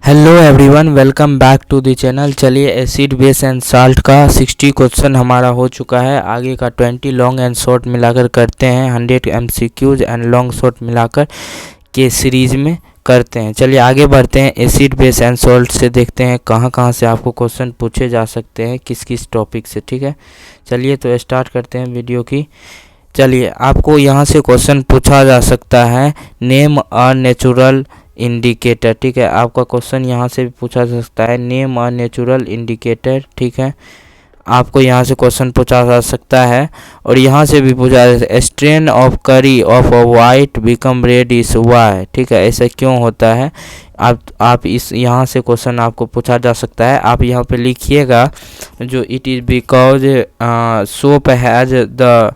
Hello everyone, welcome back to the channel. चलिए acid base and salt का 60 question हमारा हो चुका है। आगे का 20 लॉन्ग एंड शॉर्ट मिलाकर करते हैं, 100 एमसीक्यूज एंड लॉन्ग शॉर्ट मिलाकर के सीरीज में करते हैं। चलिए आगे बढ़ते हैं। एसिड बेस एंड सॉल्ट से देखते हैं कहाँ कहाँ से आपको क्वेश्चन पूछे जा सकते हैं, किस किस टॉपिक से। ठीक है, चलिए तो स्टार्ट करते हैं वीडियो की। चलिए आपको यहाँ से क्वेश्चन पूछा जा सकता है, नेम अ नेचुरल इंडिकेटर। ठीक है, आपका क्वेश्चन यहाँ से भी पूछा जा सकता है, नेम अ नेचुरल इंडिकेटर। ठीक है, आपको यहाँ से क्वेश्चन पूछा जा सकता है और यहाँ से भी पूछा जा सकता है, stain of curry of a white become red is why. ठीक है, ऐसा क्यों होता है। आप इस यहाँ से क्वेश्चन आपको पूछा जा सकता है। आप यहाँ पे लिखिएगा जो it is because soap has the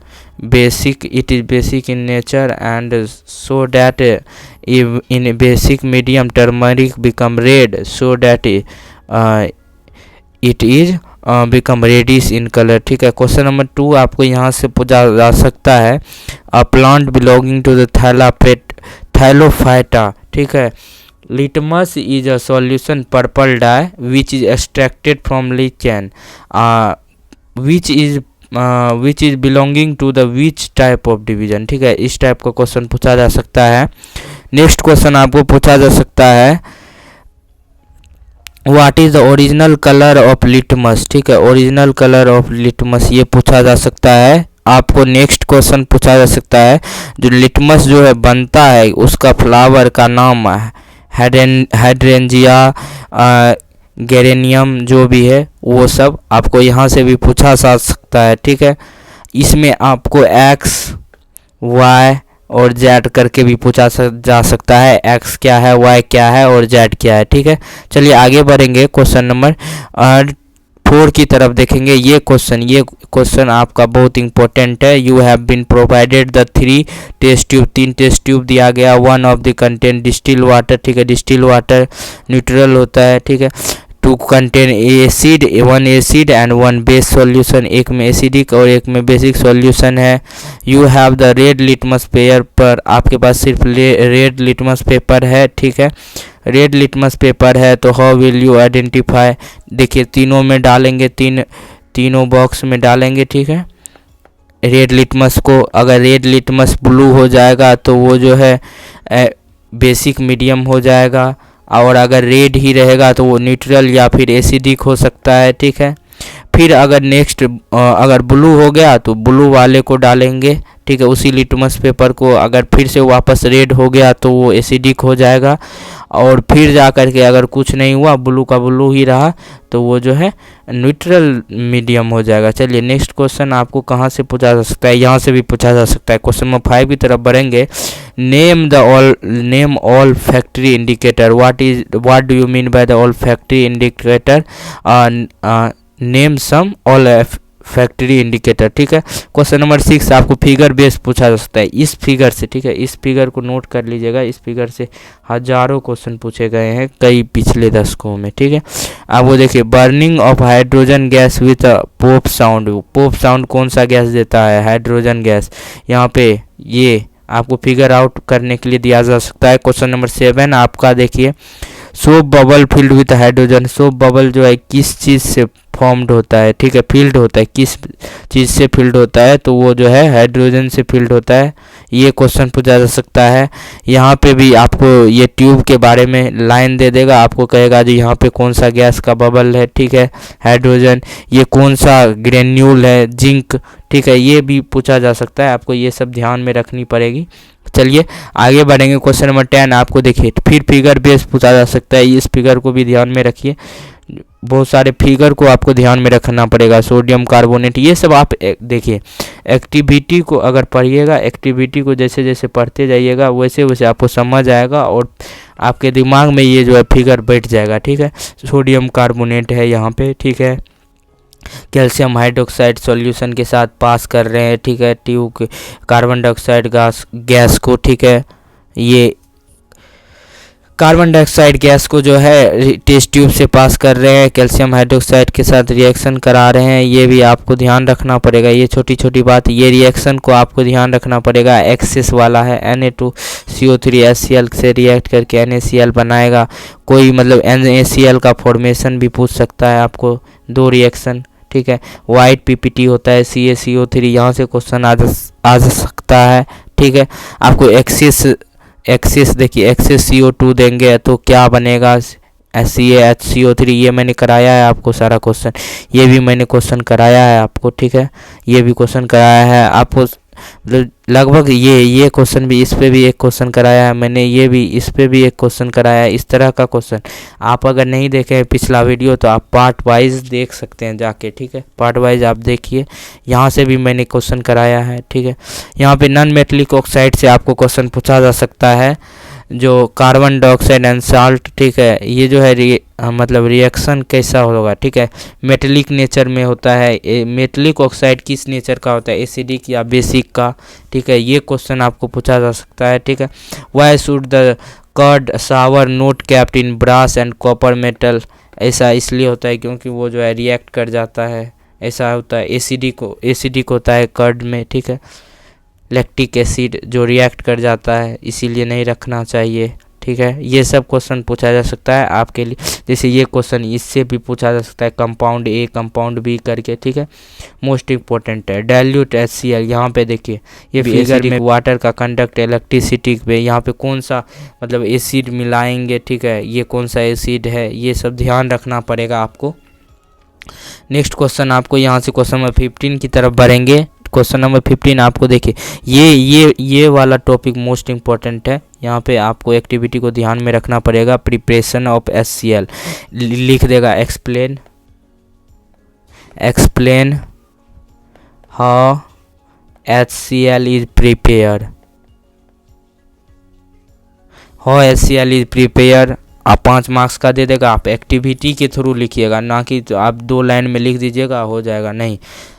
basic, it is basic in nature, and so that in a basic medium turmeric become red, so that it is become reddish in color। ठीक है, क्वेश्चन नंबर 2 आपको यहाँ से पूछा जा सकता है, a plant belonging to the thallophyta। ठीक है, litmus is a solution purple dye which is extracted from lichen, which is belonging to the which type of division। ठीक है, इस टाइप का क्वेश्चन पूछा जा सकता है। नेक्स्ट क्वेश्चन आपको पूछा जा सकता है, what is the original colour of litmus. ठीक है, ओरिजिनल कलर ऑफ लिटमस ये पूछा जा सकता है। आपको नेक्स्ट क्वेश्चन पूछा जा सकता है, जो लिटमस जो है बनता है उसका फ्लावर का नाम है हाइड्रेंजिया, गेरेनियम, जो भी है वो सब आपको यहाँ से भी पूछा जा सकता है। ठीक है, इसमें आपको एक्स, वाई और जेड करके भी पूछा जा सकता है, एक्स क्या है, वाई क्या है और जेड क्या है। ठीक है, चलिए आगे बढ़ेंगे। क्वेश्चन नंबर 4 की तरफ देखेंगे। ये क्वेश्चन आपका बहुत इंपॉर्टेंट है। You have been provided the 3 test tube, 3 test tube दिया गया। One of the content distil water. ठीक है, डिस्टिल वाटर न्यूट्रल होता है। ठीक है, two contain acid, 1 acid and 1 base solution, एक में एसिडिक और एक में बेसिक सॉल्यूशन है। You have the red litmus paper, आपके पास सिर्फ रेड लिटमस पेपर है। ठीक है, रेड लिटमस पेपर है तो हाउ विल यू आइडेंटिफाई। देखिए तीनों में डालेंगे, तीनों बॉक्स में डालेंगे। ठीक है, रेड लिटमस को, अगर रेड लिटमस ब्लू हो जाएगा तो वो जो है बेसिक मीडियम हो जाएगा, और अगर रेड ही रहेगा तो वो न्यूट्रल या फिर एसिडिक हो सकता है। ठीक है, फिर अगर नेक्स्ट अगर ब्लू हो गया तो ब्लू वाले को डालेंगे। ठीक है, उसी लिटमस पेपर को, अगर फिर से वापस रेड हो गया तो वो एसिडिक हो जाएगा, और फिर जा कर के अगर कुछ नहीं हुआ, ब्लू का ब्लू ही रहा, तो वो जो है न्यूट्रल मीडियम हो जाएगा। चलिए नेक्स्ट क्वेश्चन आपको कहाँ से पूछा जा सकता है, यहाँ से भी पूछा जा सकता है। क्वेश्चन नंबर 5 की तरफ बढ़ेंगे। Name olfactory indicator. What do you mean by the olfactory indicator. Name some olfactory indicator. ठीक है, क्वेश्चन नंबर 6 आपको फिगर बेस पूछा जा सकता है, इस फिगर से। ठीक है, इस फिगर को नोट कर लीजिएगा, इस फिगर से हजारों क्वेश्चन पूछे गए हैं कई पिछले दशकों में। ठीक है, अब वो देखिए, burning of hydrogen gas with pope sound. Pope sound कौन सा गैस देता है, हाइड्रोजन गैस। यहाँ पे ये आपको फिगर आउट करने के लिए दिया जा सकता है। क्वेश्चन नंबर 7 आपका देखिए, soap bubble filled with hydrogen. Soap bubble जो है किस चीज़ से फॉर्म्ड होता है। ठीक है, फील्ड होता है, किस चीज़ से फील्ड होता है, तो वो जो है हाइड्रोजन से फील्ड होता है। ये क्वेश्चन पूछा जा सकता है। यहाँ पे भी आपको ये ट्यूब के बारे में लाइन दे देगा, आपको कहेगा जी यहाँ पे कौन सा गैस का बबल है। ठीक है, हाइड्रोजन। ये कौन सा ग्रेन्यूल है, जिंक। ठीक है, ये भी पूछा जा सकता है, आपको ये सब ध्यान में रखनी पड़ेगी। चलिए आगे बढ़ेंगे। क्वेश्चन नंबर 10 आपको देखिए, फिर फिगर बेस पूछा जा सकता है, इस फिगर को भी ध्यान में रखिए। बहुत सारे फिगर को आपको ध्यान में रखना पड़ेगा। सोडियम कार्बोनेट, ये सब आप देखिए, एक्टिविटी को अगर पढ़िएगा, एक्टिविटी को जैसे जैसे पढ़ते जाइएगा वैसे वैसे आपको समझ आएगा और आपके दिमाग में ये जो है फिगर बैठ जाएगा। ठीक है, सोडियम कार्बोनेट है यहाँ पे। ठीक है, कैल्शियम हाइड्रोक्साइड सॉल्यूशन के साथ पास कर रहे हैं। ठीक है, ट्यूब कार्बन डाइऑक्साइड गैस को। ठीक है, ये कार्बन डाइऑक्साइड गैस को जो है टेस्ट ट्यूब से पास कर रहे हैं, कैल्शियम हाइड्रोक्साइड के साथ रिएक्शन करा रहे हैं, ये भी आपको ध्यान रखना पड़ेगा। ये छोटी छोटी बात, ये रिएक्शन को आपको ध्यान रखना पड़ेगा। एक्सेस वाला है, Na2CO3 HCl से रिएक्ट करके NaCl बनाएगा। कोई मतलब NaCl का फॉर्मेशन भी पूछ सकता है आपको, 2 रिएक्शन, ठीक है। वाइट PPT होता है, CaCO3, यहाँ से क्वेश्चन आ जा सकता है, ठीक है। आपको एक्सेस देखिए, एक्सेस CO2 देंगे तो क्या बनेगा, CaHCO3, ये मैंने कराया है आपको सारा क्वेश्चन, ये भी मैंने क्वेश्चन कराया है आपको, ठीक है। ये भी क्वेश्चन कराया है आपको, लगभग ये क्वेश्चन भी, इस पे भी एक क्वेश्चन कराया है मैंने, ये भी इस पे भी एक क्वेश्चन कराया है। इस तरह का क्वेश्चन आप अगर नहीं देखे पिछला वीडियो तो आप पार्ट वाइज देख सकते हैं जाके, ठीक है। पार्ट वाइज आप देखिए, यहाँ से भी मैंने क्वेश्चन कराया है, ठीक है। यहाँ पे नॉन मेटलिक ऑक्साइड से आपको क्वेश्चन पूछा जा सकता है, जो कार्बन डाइऑक्साइड एंड साल्ट, ठीक है। ये जो है मतलब रिएक्शन कैसा होगा, ठीक है। मेटलिक नेचर में होता है। मेटलिक ऑक्साइड किस नेचर का होता है, एसिडिक या बेसिक का, ठीक है। ये क्वेश्चन आपको पूछा जा सकता है, ठीक है। Why should the curd sour not kept in brass and copper metal, ऐसा इसलिए होता है क्योंकि वो जो है रिएक्ट कर जाता है, ऐसा होता है। एसिडिक होता है कर्ड में, ठीक है। लैक्टिक एसिड जो रिएक्ट कर जाता है, इसीलिए नहीं रखना चाहिए, ठीक है। ये सब क्वेश्चन पूछा जा सकता है आपके लिए, जैसे ये क्वेश्चन इससे भी पूछा जा सकता है, कंपाउंड A कंपाउंड B करके, ठीक है। मोस्ट इम्पोर्टेंट है डाइल्यूट HCl, यहाँ पे देखिए ये फिगर में वाटर का कंडक्ट इलेक्ट्रिसिटी पे, यहाँ पे कौन सा मतलब एसिड मिलाएंगे, ठीक है, ये कौन सा एसिड है, ये सब ध्यान रखना पड़ेगा आपको। नेक्स्ट क्वेश्चन आपको यहाँ से क्वेश्चन नंबर 15 की तरफ बढ़ेंगे। क्वेश्चन नंबर 15 आपको देखिए, ये वाला टॉपिक मोस्ट इम्पॉर्टेंट है। यहाँ पे आपको एक्टिविटी को ध्यान में रखना पड़ेगा। प्रिपरेशन ऑफ HCl लिख देगा, explain how HCl is prepare, how HCl is prepare आप 5 मार्क्स का दे देगा। आप एक्टिविटी के थ्रू लिखिएगा, ना कि तो आप 2 लाइन में लिख दीजिएगा हो जाएगा, नहीं,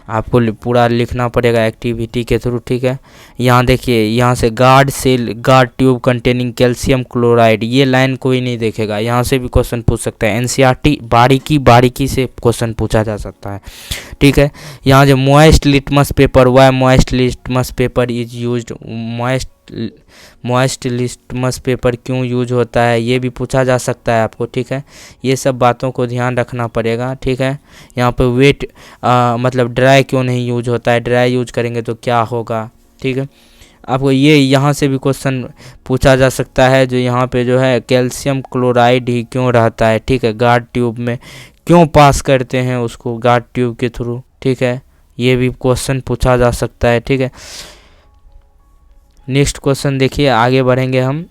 आपको पूरा लिखना पड़ेगा एक्टिविटी के थ्रू, ठीक है। यहाँ देखिए, यहाँ से guard tube containing calcium chloride, ये लाइन कोई नहीं देखेगा, यहाँ से भी क्वेश्चन पूछ सकता है। NCERT बारीकी से क्वेश्चन पूछा जा सकता है, ठीक है। यहाँ जो moist litmus paper, why moist litmus paper is used, moist litmus paper क्यों यूज होता है, ये भी पूछा जा सकता है आपको, ठीक है। ये सब बातों को ध्यान रखना पड़ेगा, ठीक है। यहाँ पे वेट मतलब ड्राई क्यों नहीं यूज होता है, ड्राई यूज करेंगे तो क्या होगा, ठीक है। आपको ये यहाँ से भी क्वेश्चन पूछा जा सकता है, जो यहाँ पे जो है कैल्शियम क्लोराइड ही क्यों रहता है, ठीक है, गार्ड ट्यूब में क्यों पास करते हैं उसको गार्ड ट्यूब के थ्रू, ठीक है। ये भी क्वेश्चन पूछा जा सकता है, ठीक है। नेक्स्ट क्वेश्चन देखिए, आगे बढ़ेंगे हम।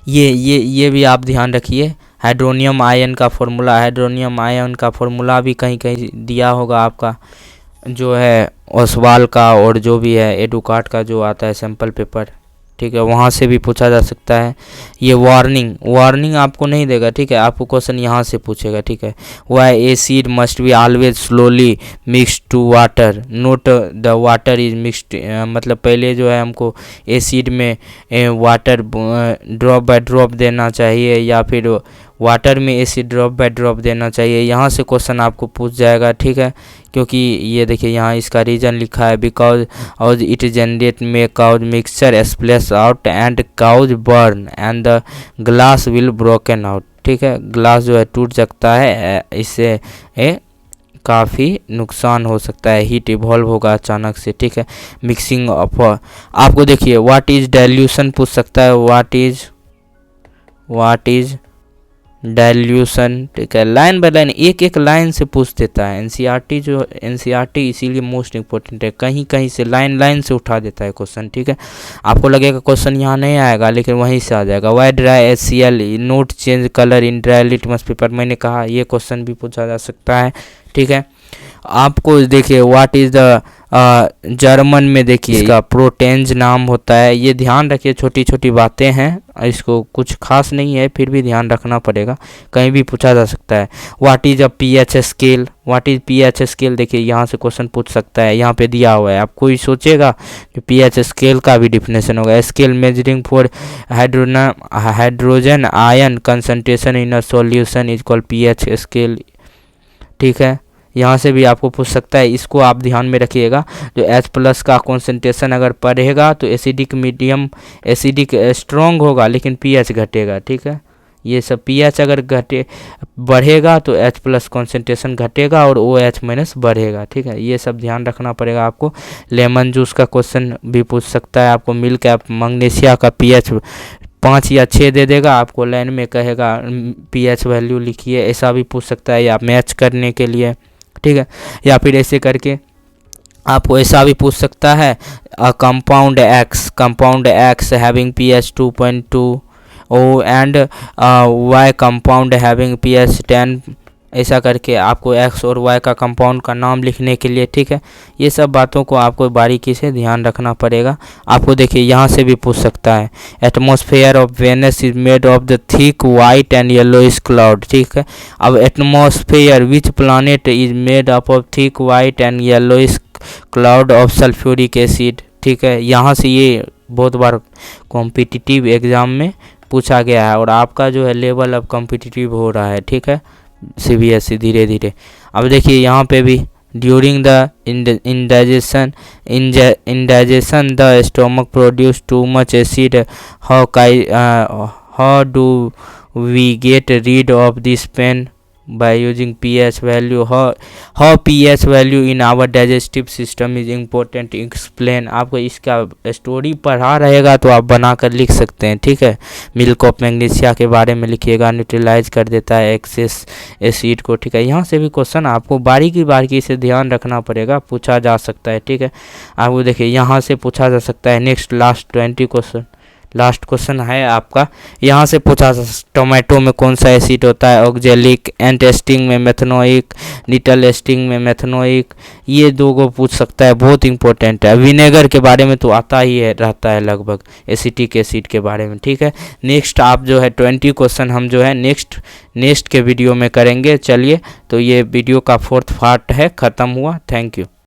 ये भी आप ध्यान रखिए, हाइड्रोनियम आयन का फॉर्मूला भी कहीं कहीं दिया होगा आपका, जो है ओसवाल का और जो भी है एडुकार्ट का जो आता है सैम्पल पेपर, ठीक है, वहाँ से भी पूछा जा सकता है। ये वार्निंग आपको नहीं देगा, ठीक है, आपको क्वेश्चन यहाँ से पूछेगा, ठीक है। Why acid must be always slowly mixed to water, not the water is mixed, मतलब पहले जो है हमको एसिड में वाटर ड्रॉप बाय ड्रॉप देना चाहिए, या फिर वाटर में एसिड ड्रॉप बाय ड्रॉप देना चाहिए। यहाँ से क्वेश्चन आपको पूछ जाएगा, ठीक है, क्योंकि ये देखिए यहाँ इसका रीजन लिखा है, because as it generate may cause mixture splash out and cause burn and the glass will broken out, ठीक है, ग्लास जो है टूट सकता है, इससे काफ़ी नुकसान हो सकता है, हीट इवॉल्व होगा अचानक से, ठीक है। मिक्सिंग ऑफ आपको देखिए व्हाट इज डाइल्यूशन पूछ सकता है, व्हाट इज डाइल्यूशन, ठीक है, लाइन बाय लाइन एक लाइन से पूछ देता है NCERT इसीलिए मोस्ट इम्पोर्टेंट है, कहीं से लाइन से उठा देता है क्वेश्चन, ठीक है। आपको लगेगा क्वेश्चन यहाँ नहीं आएगा, लेकिन वहीं से आ जाएगा। Why dry HCl not change colour in dry litmus paper, मैंने कहा ये क्वेश्चन भी पूछा जा सकता है, ठीक है। आपको देखिए व्हाट इज़ द जर्मन में देखिए इसका प्रोटेंज नाम होता है। ये ध्यान रखिए, छोटी छोटी बातें हैं, इसको कुछ खास नहीं है, फिर भी ध्यान रखना पड़ेगा, कहीं भी पूछा जा सकता है। What is a pH scale, what is pH scale, देखिए यहाँ से क्वेश्चन पूछ सकता है, यहाँ पे दिया हुआ है। आप कोई सोचेगा कि पीएच स्केल का भी डिफिनेशन होगा। Scale measuring for hydrogen ion concentration in a solution is called pH scale, ठीक है। यहाँ से भी आपको पूछ सकता है, इसको आप ध्यान में रखिएगा। जो H+ का कॉन्सेंट्रेशन अगर बढ़ेगा तो एसिडिक मीडियम, एसिडिक स्ट्रॉन्ग होगा लेकिन पीएच घटेगा, ठीक है। ये सब पीएच अगर बढ़ेगा तो H+ कॉन्सेंट्रेशन घटेगा और OH- बढ़ेगा, ठीक है। ये सब ध्यान रखना पड़ेगा आपको। लेमन जूस का क्वेश्चन भी पूछ सकता है आपको। मिल्क या मैग्नीशिया का पीएच 5 या 6 दे देगा, आपको लाइन में कहेगा पीएच वैल्यू लिखिए, ऐसा भी पूछ सकता है, या मैच करने के लिए, ठीक है। या फिर ऐसे करके आपको ऐसा भी पूछ सकता है, कंपाउंड एक्स हैविंग pH 2.2 ओ and Y compound having pH 10, ऐसा करके आपको एक्स और वाई का कंपाउंड का नाम लिखने के लिए, ठीक है। ये सब बातों को आपको बारीकी से ध्यान रखना पड़ेगा। आपको देखिए यहाँ से भी पूछ सकता है, atmosphere of Venus is made of the thick white and yellowish cloud, ठीक है। अब atmosphere which planet is made up of thick white and yellowish cloud of sulphuric acid, ठीक है। यहाँ से ये बहुत बार कॉम्पिटिटिव एग्ज़ाम में पूछा गया है और आपका जो है लेवल अब कॉम्पिटिटिव हो रहा है, ठीक है, CBSE धीरे धीरे। अब देखिए यहाँ पे भी during the indigestion the stomach produce too much acid, how do we get rid of this pain by using pH value, how pH value in our digestive system is important, explain. आपको इसका story पढ़ा रहेगा तो आप बनाकर लिख सकते हैं, ठीक है। मिल्क ऑफ मैग्नीशिया के बारे में लिखिएगा, न्यूट्रलाइज कर देता है एक्सेस एसिड को, ठीक है। यहाँ से भी क्वेश्चन आपको बारीकी से ध्यान रखना पड़ेगा, पूछा जा सकता है, ठीक है। आपको देखिए यहाँ से पूछा जा सकता है। नेक्स्ट लास्ट क्वेश्चन है आपका, यहाँ से पूछा टोमेटो में कौन सा एसिड होता है, ऑक्जेलिक, एंट एस्टिंग में मेथनोइक, निटल एस्टिंग में मेथनोइक, ये दो को पूछ सकता है, बहुत इंपॉर्टेंट है। विनेगर के बारे में तो आता ही है, रहता है लगभग, एसिटिक एसिड के बारे में, ठीक है। नेक्स्ट आप जो है 20 क्वेश्चन हम जो है नेक्स्ट के वीडियो में करेंगे। चलिए, तो ये वीडियो का 4th पार्ट है, ख़त्म हुआ। Thank you.